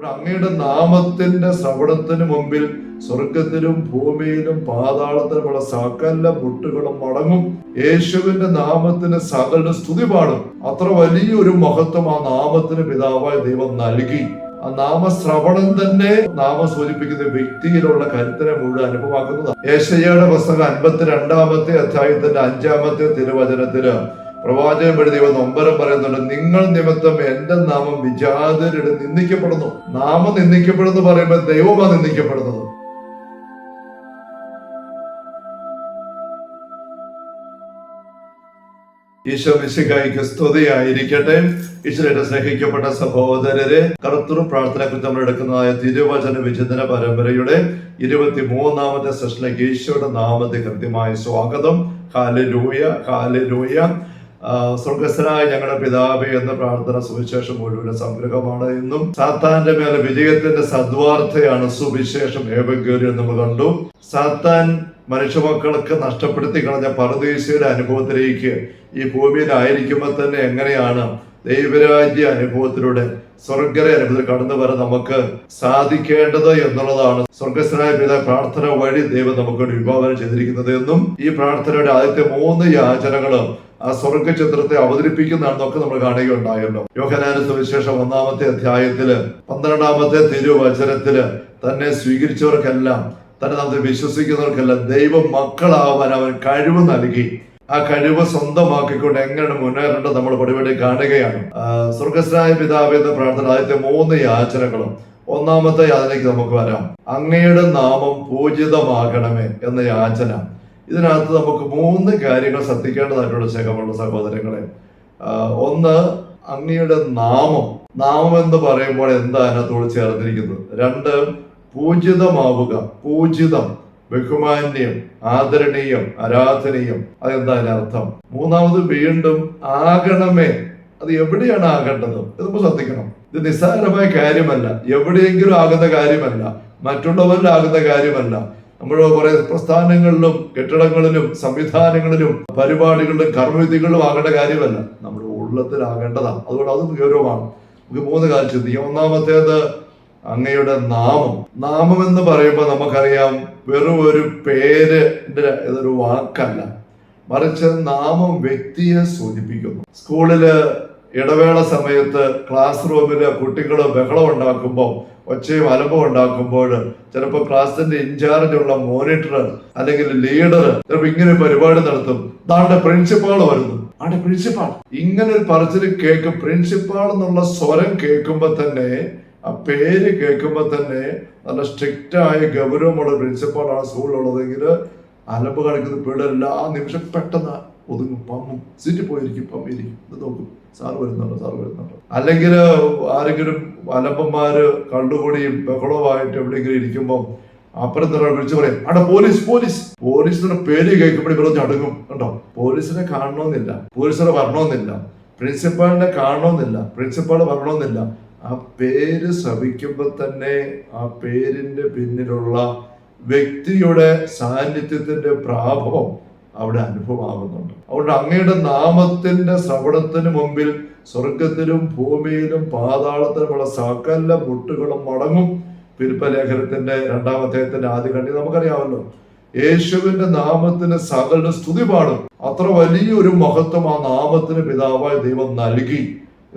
അങ്ങയുടെ നാമത്തിന്റെ ശ്രവണത്തിന് മുമ്പിൽ സ്വർഗത്തിലും ഭൂമിയിലും പാതാളത്തിലുമുള്ള സകല മുട്ടുകളും മടങ്ങും. യേശുവിന്റെ നാമത്തിന് സകല സ്തുതി പാടും. അത്ര വലിയൊരു മഹത്വം ആ നാമത്തിന് പിതാവായ ദൈവം നൽകി. ആ നാമശ്രവണം തന്നെ നാമം സൂചിപ്പിക്കുന്ന വ്യക്തിയിലുള്ള കരുത്തിനെ മുഴുവൻ അനുഭവമാക്കുന്നതാണ്. യേശയ്യയുടെ പുസ്തകം 52-ാമത്തെ അധ്യായത്തിന്റെ 5-ാമത്തെ തിരുവചനത്തില് പ്രവാചകൻ വഴി ദൈവം നൊമ്പരം പറയുന്നുണ്ട്, നിങ്ങൾ നിമിത്തം എന്റെ നാമം വിജാതരുടെ നിന്ദിക്കപ്പെടുന്നു. നാമം നിന്ദിക്കപ്പെടുന്നു പറയുമ്പോൾ ദൈവമാണ് നിന്ദിക്കപ്പെടുന്നത്. ഈശോ മിശിഹായ്ക്ക് സ്തുതിയായിരിക്കട്ടെ. ഈശ്വരന്റെ സ്നേഹിക്കപ്പെട്ട സഹോദരരെ, കർത്തൃ പ്രാർത്ഥന നമ്മൾ എടുക്കുന്നതായ തിരുവചന വിചിന്തന പരമ്പരയുടെ 23-ാമത്തെ സെഷനിലേക്ക് ഈശോയുടെ നാമത്തെ കൃത്യമായ സ്വാഗതം. Hallelujah, hallelujah. സ്വർഗസ്ഥനായ ഞങ്ങളുടെ പിതാവേ എന്ന പ്രാർത്ഥന സുവിശേഷം മുഴുവൻ സംഗ്രഹമാണ്. എന്നും സാത്താന്റെ മേലെ വിജയത്തിന്റെ സദ്വാർത്തയാണ് സുവിശേഷം ഏവങ്കേലിയം നമ്മൾ കണ്ടു. സാത്താൻ മനുഷ്യമക്കൾക്ക് നഷ്ടപ്പെടുത്തി കളഞ്ഞ പരദീസയുടെ അനുഭവത്തിലേക്ക് ഈ ഭൂമിയിലായിരിക്കുമ്പോൾ തന്നെ എങ്ങനെയാണ് ദൈവരാജ്യ അനുഭവത്തിലൂടെ സ്വർഗരെ അനുഭവത്തിൽ കടന്നു വരാൻ നമുക്ക് സാധിക്കേണ്ടത് എന്നുള്ളതാണ് സ്വർഗസ്ഥനായ പിതാ പ്രാർത്ഥന വഴി ദൈവം നമുക്ക് വിഭാവനം ചെയ്തിരിക്കുന്നത് എന്നും ഈ പ്രാർത്ഥനയുടെ ആദ്യത്തെ 3 യാചനകളും ആ സ്വർഗചിത്രത്തെ അവതരിപ്പിക്കുന്നതാണെന്നൊക്കെ നമ്മൾ കാണുകയുണ്ടായല്ലോ. യോഹന്നാന്റെ സുവിശേഷം 1-ാമത്തെ അധ്യായത്തില് 12-ാമത്തെ തിരുവചനത്തില് തന്നെ സ്വീകരിച്ചവർക്കെല്ലാം, തന്നെ നമുക്ക് വിശ്വസിക്കുന്നവർക്കെല്ലാം ദൈവം മക്കളാവാൻ അവൻ കഴിവ് നൽകി. ആ കഴിവ് സ്വന്തമാക്കിക്കൊണ്ട് എങ്ങനെ മുന്നേറേണ്ടത് നമ്മൾ പടിപടി കാണുകയാണ്. സ്വർഗസ്ഥനായ പിതാവേ എന്ന പ്രാർത്ഥന ആദ്യത്തെ 3 യാചനകളും 1-ാമത്തെ യാചനയ്ക്ക് നമുക്ക് വരാം. അങ്ങയുടെ നാമം പൂജിതമാകണമേ എന്ന യാചന. ഇതിനകത്ത് നമുക്ക് 3 കാര്യങ്ങൾ ശ്രദ്ധിക്കേണ്ടതായിട്ടുള്ള ശേഖരമുള്ള സഹോദരങ്ങളെ. ഒന്ന്, അങ്ങയുടെ നാമം. നാമം എന്ന് പറയുമ്പോൾ എന്താ അതിനകത്തോട് ചേർന്നിരിക്കുന്നത്? 2, പൂജിതമാവുക. പൂജിതം, ബഹുമാന്യം, ആദരണീയം, ആരാധനീയം. അതെന്താ അതിനർത്ഥം? 3-ാമത് വീണ്ടും ആകണമേ. അത് എവിടെയാണ് ആകേണ്ടത്? ഇത് നമ്മൾ ശ്രദ്ധിക്കണം. ഇത് നിസ്സാരമായ കാര്യമല്ല, എവിടെയെങ്കിലും ആകുന്ന കാര്യമല്ല, മറ്റുള്ളവരിലാകുന്ന കാര്യമല്ല. നമ്മൾ കുറെ പ്രസ്ഥാനങ്ങളിലും കെട്ടിടങ്ങളിലും സംവിധാനങ്ങളിലും പരിപാടികളിലും കർമ്മവിധികളിലും ആകേണ്ട കാര്യമല്ല, നമ്മുടെ ഉള്ളത്തിലാകേണ്ടതാണ്. അതുകൊണ്ട് അത് ഗൗരവമാണ്. നമുക്ക് 3 കാര്യം ചിന്തിക്കാം. 1-ാമത്തേത് അങ്ങയുടെ നാമം. നാമം എന്ന് പറയുമ്പോൾ നമുക്കറിയാം, വെറും ഒരു പേരിന്റെ ഇതൊരു വാക്കല്ല, മറിച്ച് നാമം വ്യക്തിയെ സൂചിപ്പിക്കുന്നു. സ്കൂളില് ഇടവേള സമയത്ത് ക്ലാസ് റൂമില് കുട്ടികൾ ബഹളം ഉണ്ടാക്കുമ്പോൾ, ഒച്ചയും അലമ്പും ഉണ്ടാക്കുമ്പോൾ ചിലപ്പോൾ ക്ലാസിന്റെ ഇൻചാർജുള്ള മോണിറ്റർ അല്ലെങ്കിൽ ലീഡർ ചിലപ്പോൾ ഇങ്ങനെ പരിപാടി നടത്തും. ദാണ്ടെ പ്രിൻസിപ്പാൾ വരുന്നു, ആണ്ടെ പ്രിൻസിപ്പാൾ. ഇങ്ങനെ ഒരു പറച്ചിൽ കേൾക്കും. പ്രിൻസിപ്പാൾ എന്നുള്ള സ്വരം കേൾക്കുമ്പോൾ തന്നെ, ആ പേര് കേൾക്കുമ്പോൾ തന്നെ നല്ല സ്ട്രിക്റ്റ് ആയ ഗൗരവമുള്ള പ്രിൻസിപ്പാളാണ് സ്കൂളിലുള്ളതെങ്കിൽ അലമ്പ് കളിക്കുന്ന പിള്ളേരെല്ലാം ആ നിമിഷം പെട്ടെന്ന് ഒതുങ്ങും, പമ്മും, സീറ്റിൽ പോയിരിക്കും, പമ്മിരിക്കും. ഇത് നോക്കും, സാറ് വരുന്നുണ്ടോ. അല്ലെങ്കിൽ ആരെങ്കിലും അലമ്പന്മാര് കള്ളുകൂടിയും ബഹളവുമായിട്ട് എവിടെയെങ്കിലും ഇരിക്കുമ്പോൾ അപ്പുറം തന്നെ വിളിച്ചു പറയും, അവിടെ പോലീസിന്റെ പേര് കേൾക്കുമ്പോൾ ഇവർ ചടങ്ങും. കണ്ടോ, പോലീസിനെ കാണണമെന്നില്ല, പോലീസിനെ വരണമെന്നില്ല, പ്രിൻസിപ്പാളിനെ കാണണമെന്നില്ല, പ്രിൻസിപ്പാൾ വരണമെന്നില്ല. ആ പേര് ശ്രവിക്കുമ്പോൾ തന്നെ ആ പേരിന്റെ പിന്നിലുള്ള വ്യക്തിയുടെ സാന്നിധ്യത്തിന്റെ പ്രാഭവം അവിടെ അനുഭവമാകുന്നുണ്ട്. അതുകൊണ്ട് അങ്ങയുടെ നാമത്തിന്റെ ശ്രവണത്തിന് മുമ്പിൽ സ്വർഗത്തിലും ഭൂമിയിലും പാതാളത്തിലുമുള്ള സകല മുട്ടുകളും മടങ്ങും. ഫിലിപ്പലേഖനത്തിന്റെ 2-ാം അധ്യായത്തിന്റെ ആദ്യ ഖണ്ഡിക നമുക്കറിയാമല്ലോ. യേശുവിന്റെ നാമത്തിന് സകല സ്തുതി പാടും. അത്ര വലിയൊരു മഹത്വം ആ നാമത്തിന് പിതാവായ ദൈവം നൽകി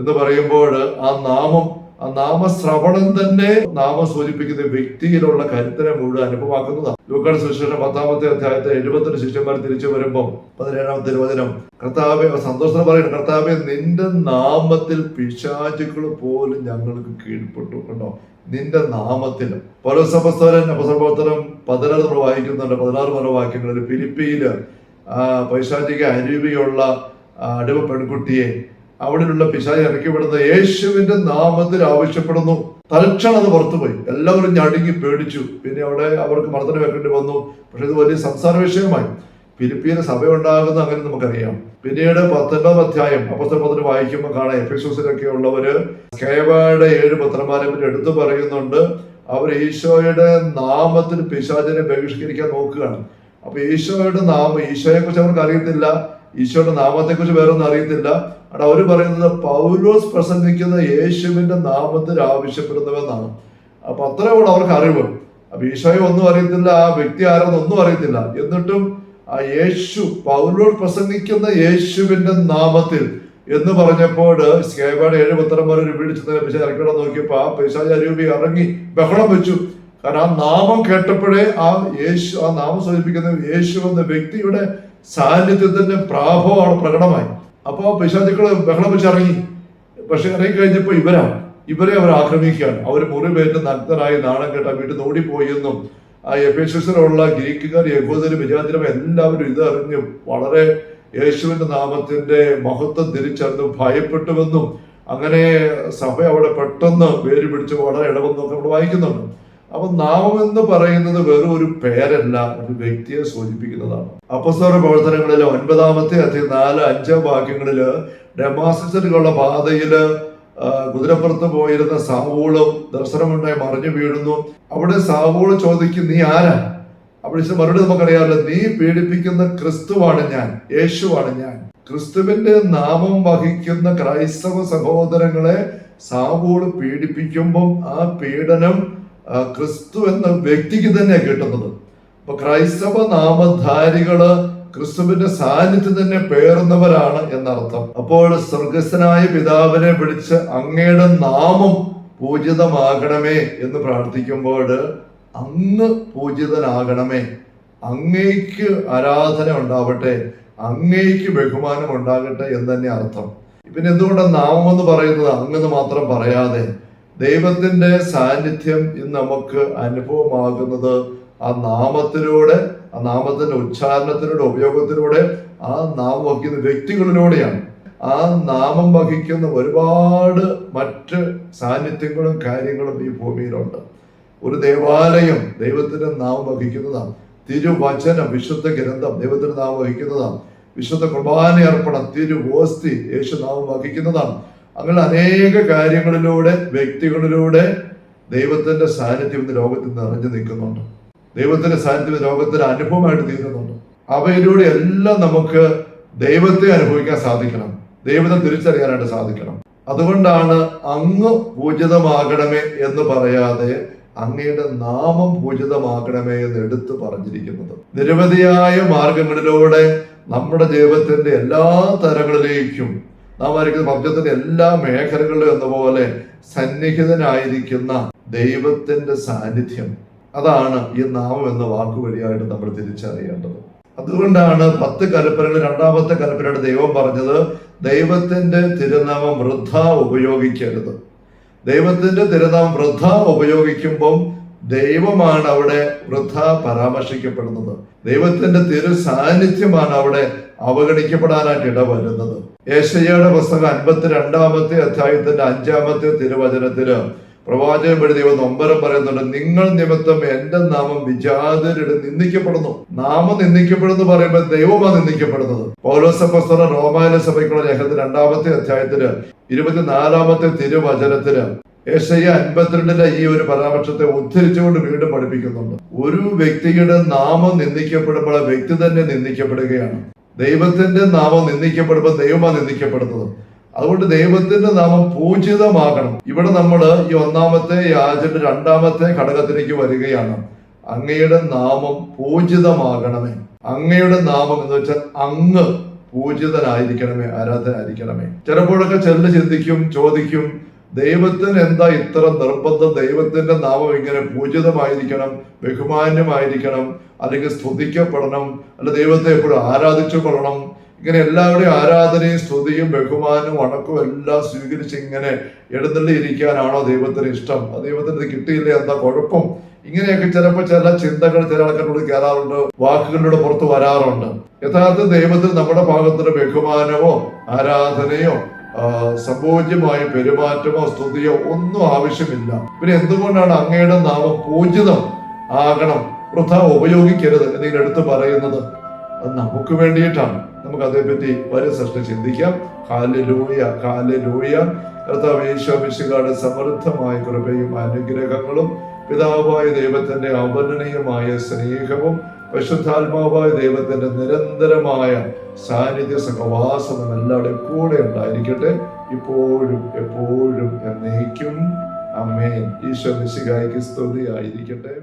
എന്ന് പറയുമ്പോൾ ആ നാമശ്രവണം തന്നെ നാമം സൂചിപ്പിക്കുന്ന വ്യക്തിയിലുള്ള കരുത്തിനെ മുഴുവൻ അനുഭവമാക്കുന്നതാണ്. ലൂക്കായുടെ സുവിശേഷം 10-ാമത്തെ അധ്യായത്തെ 70 ശിഷ്യന്മാർ തിരിച്ചു വരുമ്പോൾ 17-ാമത്തെ തിരുവചനം, കർത്താവേ, സന്തോഷത്തോടെ പറയുന്നത്, കർത്താവേ, നിന്റെ നാമത്തിൽ പിശാചുക്കൾ പോലും ഞങ്ങൾക്ക് കീഴ്പ്പെട്ടു. കണ്ടോ, നിന്റെ നാമത്തിൽ. പൗലോസ് അപ്പോസ്തലൻ അപ്പോസ്തലപ്രവർത്തനം 16 നമ്മൾ വായിക്കുന്നുണ്ട്. 16 മുതൽ വാക്യങ്ങളിൽ ഫിലിപ്പിയില് പൈശാചിക അരുവിയുള്ള അടിമ പെൺകുട്ടിയെ അവിടെയുള്ള പിശാച് ഇറക്കിവിടുന്ന യേശുവിന്റെ നാമത്തിൽ ആവശ്യപ്പെടുന്നു. തൽക്ഷണം അത് പുറത്തുപോയി. എല്ലാവരും ഞടുങ്ങി പേടിച്ചു. പിന്നെ അവിടെ അവർക്ക് മർദ്ദനം വെക്കേണ്ടി വന്നു. പക്ഷെ ഇത് വലിയ സംസാര വിഷയമായി. ഫിലിപ്പിയിലെ സഭ ഉണ്ടാകുന്ന അങ്ങനെ നമുക്കറിയാം. പിന്നീട് 19-ാം അധ്യായം അപ്പോസ്തലപ്രവർത്തനം വായിക്കുമ്പോൾ കാണാം, എഫെസോസിലൊക്കെ ഉള്ളവര് സ്കേവയുടെ 7 പുത്രന്മാരെ പറ്റി എടുത്തു പറയുന്നുണ്ട്. അവർ ഈശോയുടെ നാമത്തിൽ പിശാചിനെ ബഹിഷ്കരിക്കാൻ നോക്കുകയാണ്. അപ്പൊ ഈശോയുടെ നാമം, ഈശോയെ കുറിച്ച് അവർക്ക് അറിയത്തില്ല. ഈശോയുടെ നാമത്തെക്കുറിച്ച് വേറൊന്നും അറിയത്തില്ല. അവിടെ അവർ പറയുന്നത് പൗലോസ് പ്രസംഗിക്കുന്ന യേശുവിന്റെ നാമത്തിൽ ആവശ്യപ്പെടുന്നവെന്നാണ്. അപ്പൊ അത്രയോട് അവർക്ക് അറിവ്. അപ്പൊ ഈശോയെ ഒന്നും അറിയത്തില്ല, ആ വ്യക്തി ആരെന്നൊന്നും അറിയത്തില്ല. എന്നിട്ടും ആ യേശു, പൗലോസ് പ്രസംഗിക്കുന്ന യേശുവിന്റെ നാമത്തിൽ എന്ന് പറഞ്ഞപ്പോൾ സ്കേബയുടെ 7 പുത്രന്മാരെ പിടിച്ചതിനെ പിശാച് ഇറക്കിടാൻ നോക്കിയപ്പോ ആ പിശാച് അരൂപി ഇറങ്ങി ബഹളം വെച്ചു. കാരണം ആ നാമം കേട്ടപ്പോഴേ ആ നാമം സൂചിപ്പിക്കുന്ന യേശു എന്ന വ്യക്തിയുടെ സാന്നിധ്യത്തിന്റെ പ്രാഭവമാണ് പ്രകടമായി. അപ്പൊ പിശാചുക്കള് ബഹളം വെച്ച് ഇറങ്ങി. പക്ഷെ ഇറങ്ങി കഴിഞ്ഞപ്പോ ഇവരെ അവർ ആക്രമിക്കുകയാണ്. അവർ മുറിവേറ്റ് നഗ്നരായി നാണം കേട്ട വീട്ടിൽ നിന്ന് ഓടിപ്പോയി എന്നും ആ എഫേസസിലുള്ള ഗ്രീക്കുകാർ, യഹൂദരും, വിജാതിരും എല്ലാവരും ഇതറിഞ്ഞു വളരെ യേശുവിന്റെ നാമത്തിന്റെ മഹത്വം തിരിച്ചറിഞ്ഞു ഭയപ്പെട്ടുവെന്നും അങ്ങനെ സഭ അവിടെ പെട്ടെന്ന് വേര് പിടിച്ച് വളരെ ഇടവെന്നൊക്കെ നമ്മൾ വായിക്കുന്നുണ്ട്. അപ്പൊ നാമം എന്ന് പറയുന്നത് വെറും ഒരു പേരല്ല, ഒരു വ്യക്തിയെ സൂചിപ്പിക്കുന്നതാണ്. അപ്പോസ്തല പ്രവർത്തനങ്ങളിലെ 9-ാമത്തെ അധ്യായം 4-5 വാക്യങ്ങളില് ഡമാസ്കസിലേക്കുള്ള പാതയില് കുതിരപ്പുറത്ത് പോയിരുന്ന സാവൂളും ദർശനമുണ്ടായി മറിഞ്ഞു വീഴുന്നു. അവിടെ സാവൂള് ചോദിക്കും, നീ ആരാ? അവിടെ മറുപടി നമുക്കറിയാമല്ലോ, നീ പീഡിപ്പിക്കുന്ന ക്രിസ്തുവാണ് ഞാൻ, യേശുവാണ് ഞാൻ. ക്രിസ്തുവിന്റെ നാമം വഹിക്കുന്ന ക്രൈസ്തവ സഹോദരങ്ങളെ സാവൂള് പീഡിപ്പിക്കുമ്പം ആ പീഡനം ക്രിസ്തു എന്ന വ്യക്തിക്ക് തന്നെ കിട്ടുന്നത്. അപ്പൊ ക്രൈസ്തവ നാമധാരികള് ക്രിസ്തുവിന്റെ സാന്നിധ്യം തന്നെ പേറുന്നവരാണ് എന്നർത്ഥം. അപ്പോൾ സ്വർഗസ്ഥനായ പിതാവിനെ വിളിച്ച് അങ്ങയുടെ നാമം പൂജിതമാകണമേ എന്ന് പ്രാർത്ഥിക്കുമ്പോൾ അങ്ങ് പൂജിതനാകണമേ, അങ്ങേക്ക് ആരാധന ഉണ്ടാവട്ടെ, അങ്ങേക്ക് ബഹുമാനം ഉണ്ടാകട്ടെ എന്ന് തന്നെ അർത്ഥം. പിന്നെ എന്തുകൊണ്ടാണ് നാമം എന്ന് പറയുന്നത് അങ്ങെന്ന് മാത്രം പറയാതെ ദൈവത്തിന്റെ സാന്നിധ്യം ഇന്ന് നമുക്ക് അനുഭവമാകുന്നത് ആ നാമത്തിലൂടെ, ആ നാമത്തിന്റെ ഉച്ചാരണത്തിലൂടെ, ഉപയോഗത്തിലൂടെ, ആ നാമം വഹിക്കുന്ന വ്യക്തികളിലൂടെയാണ്. ആ നാമം വഹിക്കുന്ന ഒരുപാട് മറ്റ് സാന്നിധ്യങ്ങളും കാര്യങ്ങളും ഈ ഭൂമിയിലുണ്ട്. ഒരു ദേവാലയം ദൈവത്തിന്റെ നാമം വഹിക്കുന്നതാണ്. തിരുവചനം, വിശുദ്ധ ഗ്രന്ഥം ദൈവത്തിന്റെ നാമം വഹിക്കുന്നതാണ്. വിശുദ്ധ കുർബാന അർപ്പണം, തിരുവോസ്തി യേശു നാമം വഹിക്കുന്നതാണ്. അങ്ങനെ അനേക കാര്യങ്ങളിലൂടെ, വ്യക്തികളിലൂടെ ദൈവത്തിന്റെ സാന്നിധ്യം ഇന്ന് ലോകത്തിൽ നിറഞ്ഞു നിൽക്കുന്നുണ്ട്. ദൈവത്തിന്റെ സാന്നിധ്യം ലോകത്തിന്റെ അനുഭവമായിട്ട് തീരുന്നുണ്ട്. അവയിലൂടെ എല്ലാം നമുക്ക് ദൈവത്തെ അനുഭവിക്കാൻ സാധിക്കണം, ദൈവത്തെ തിരിച്ചറിയാനായിട്ട് സാധിക്കണം. അതുകൊണ്ടാണ് അങ്ങ് പൂജിതമാകണമേ എന്ന് പറയാതെ അങ്ങയുടെ നാമം പൂജിതമാകണമേ എന്ന് എടുത്തു പറഞ്ഞിരിക്കുന്നത്. നിരവധിയായ മാർഗങ്ങളിലൂടെ നമ്മുടെ ദൈവത്തിന്റെ എല്ലാ തരങ്ങളിലേക്കും നാം ആയിരിക്കുന്ന പ്രപഞ്ചത്തിന്റെ എല്ലാ മേഖലകളിലും എന്ന പോലെ സന്നിഹിതനായിരിക്കുന്ന ദൈവത്തിന്റെ സാന്നിധ്യം, അതാണ് ഈ നാമം എന്ന വാക്കുവഴിയായിട്ട് നമ്മൾ തിരിച്ചറിയേണ്ടത്. അതുകൊണ്ടാണ് 10 കൽപ്പനകളിൽ 2-ാമത്തെ കൽപ്പനയുടെ ദൈവം പറഞ്ഞത് ദൈവത്തിന്റെ തിരുനാമം വൃഥ ഉപയോഗിക്കരുത്. ദൈവത്തിന്റെ തിരുനാമം വൃഥ ഉപയോഗിക്കുമ്പം ദൈവമാണ് അവിടെ വൃഥ പരാമർശിക്കപ്പെടുന്നത്. ദൈവത്തിന്റെ തിരു സാന്നിധ്യമാണ് അവിടെ അവഗണിക്കപ്പെടാനായിട്ട് ഇടവരുന്നത്. യേശയ്യയുടെ പുസ്തകം 52-ാമത്തെ അധ്യായത്തിന്റെ 5-ാമത്തെ തിരുവചനത്തില് പ്രവാചകൻ വഴി ദൈവം നൊമ്പരം പറയുന്നുണ്ട്, നിങ്ങൾ നിമിത്തം എന്റെ നാമം വിജാതരുടെ നിന്ദിക്കപ്പെടുന്നു. നാമം നിന്ദിക്കപ്പെടുന്നു പറയുമ്പോൾ ദൈവമാണ് നിന്ദിക്കപ്പെടുന്നത്. പൗലോസ് അപ്പോസ്തലൻ റോമായിലെ സഭയ്ക്കുള്ള ലേഖനത്തിൽ 2-ാമത്തെ അധ്യായത്തില് 24-ാമത്തെ തിരുവചനത്തില് യേശയ്യ 52-ലെ ഈ ഒരു പരാമർശത്തെ ഉദ്ധരിച്ചുകൊണ്ട് വീണ്ടും പഠിപ്പിക്കുന്നുണ്ട്. ഒരു വ്യക്തിയുടെ നാമം നിന്ദിക്കപ്പെടുമ്പോൾ ആ വ്യക്തി തന്നെ നിന്ദിക്കപ്പെടുകയാണ്. ദൈവത്തിന്റെ നാമം നിന്ദിക്കപ്പെടുമ്പോൾ ദൈവമാണ് നിന്ദിക്കപ്പെടുന്നത്. അതുകൊണ്ട് ദൈവത്തിന്റെ നാമം പൂജിതമാകണം. ഇവിടെ നമ്മൾ ഈ 1-ാമത്തെ യാചന്റെ 2-ാമത്തെ ഘടകത്തിലേക്ക് വരികയാണ്. അങ്ങയുടെ നാമം പൂജിതമാകണമേ. അങ്ങയുടെ നാമം എന്ന് വെച്ചാൽ അങ്ങ് പൂജിതനായിരിക്കണമേ, ആരാധനായിരിക്കണമേ. ചിലപ്പോഴൊക്കെ ചിന്തിക്കും, ചോദിക്കും, ദൈവത്തിന് എന്താ ഇത്ര നിർബന്ധം? ദൈവത്തിന്റെ നാമം ഇങ്ങനെ പൂജിതമായിരിക്കണം, ബഹുമാന്യമായിരിക്കണം, അല്ലെങ്കിൽ സ്തുതിക്കപ്പെടണം, അല്ല ദൈവത്തെ എപ്പോഴും ആരാധിച്ചു കൊള്ളണം. ഇങ്ങനെ എല്ലാവരുടെയും ആരാധനയും സ്തുതിയും ബഹുമാനവും വണക്കവും എല്ലാം സ്വീകരിച്ച് ഇങ്ങനെ എഴുന്നള്ളിയിരിക്കാനാണോ ദൈവത്തിന് ഇഷ്ടം? ദൈവത്തിന് കിട്ടിയില്ല, എന്താ കുഴപ്പം? ഇങ്ങനെയൊക്കെ ചിലപ്പോൾ ചില ചിന്തകൾ ചില ആൾക്കാരോട് കയറാറുണ്ട്, വാക്കുകളിലൂടെ പുറത്തു വരാറുണ്ട്. യഥാർത്ഥ ദൈവത്തിന് നമ്മുടെ ഭാഗത്തിന് ബഹുമാനമോ ആരാധനയോ സംഭോജ്യമായ പെരുമാറ്റമോ സ്തുതിയോ ഒന്നും ആവശ്യമില്ല. പിന്നെ എന്തുകൊണ്ടാണ് അങ്ങയുടെ നാമം പൂജിതം ആകണം, വൃഥ ഉപയോഗിക്കരുത് എന്നിങ്ങനെ എടുത്ത് പറയുന്നത്? അത് നമുക്ക് വേണ്ടിയിട്ടാണ്. നമുക്ക് അതേപറ്റി വരും സെഷൻ ചിന്തിക്കാം. Hallelujah, hallelujah. കർത്താവ് യേശു മിശിഹായുടെ സമൃദ്ധമായ കൃപയും അനുഗ്രഹങ്ങളും പിതാവായ ദൈവത്തിന്റെ അവർണ്ണനീയമായ സ്നേഹവും പരിശുദ്ധാത്മാവായ ദൈവത്തിന്റെ നിരന്തരമായ സാന്നിധ്യ സഹവാസം എല്ലാവരുടെയും കൂടെ ഉണ്ടായിരിക്കട്ടെ, ഇപ്പോഴും എപ്പോഴും എന്നേക്കും. ആമേൻ. ഈശോ മിശിഹായ്ക്ക് സ്തുതിയായിരിക്കട്ടെ.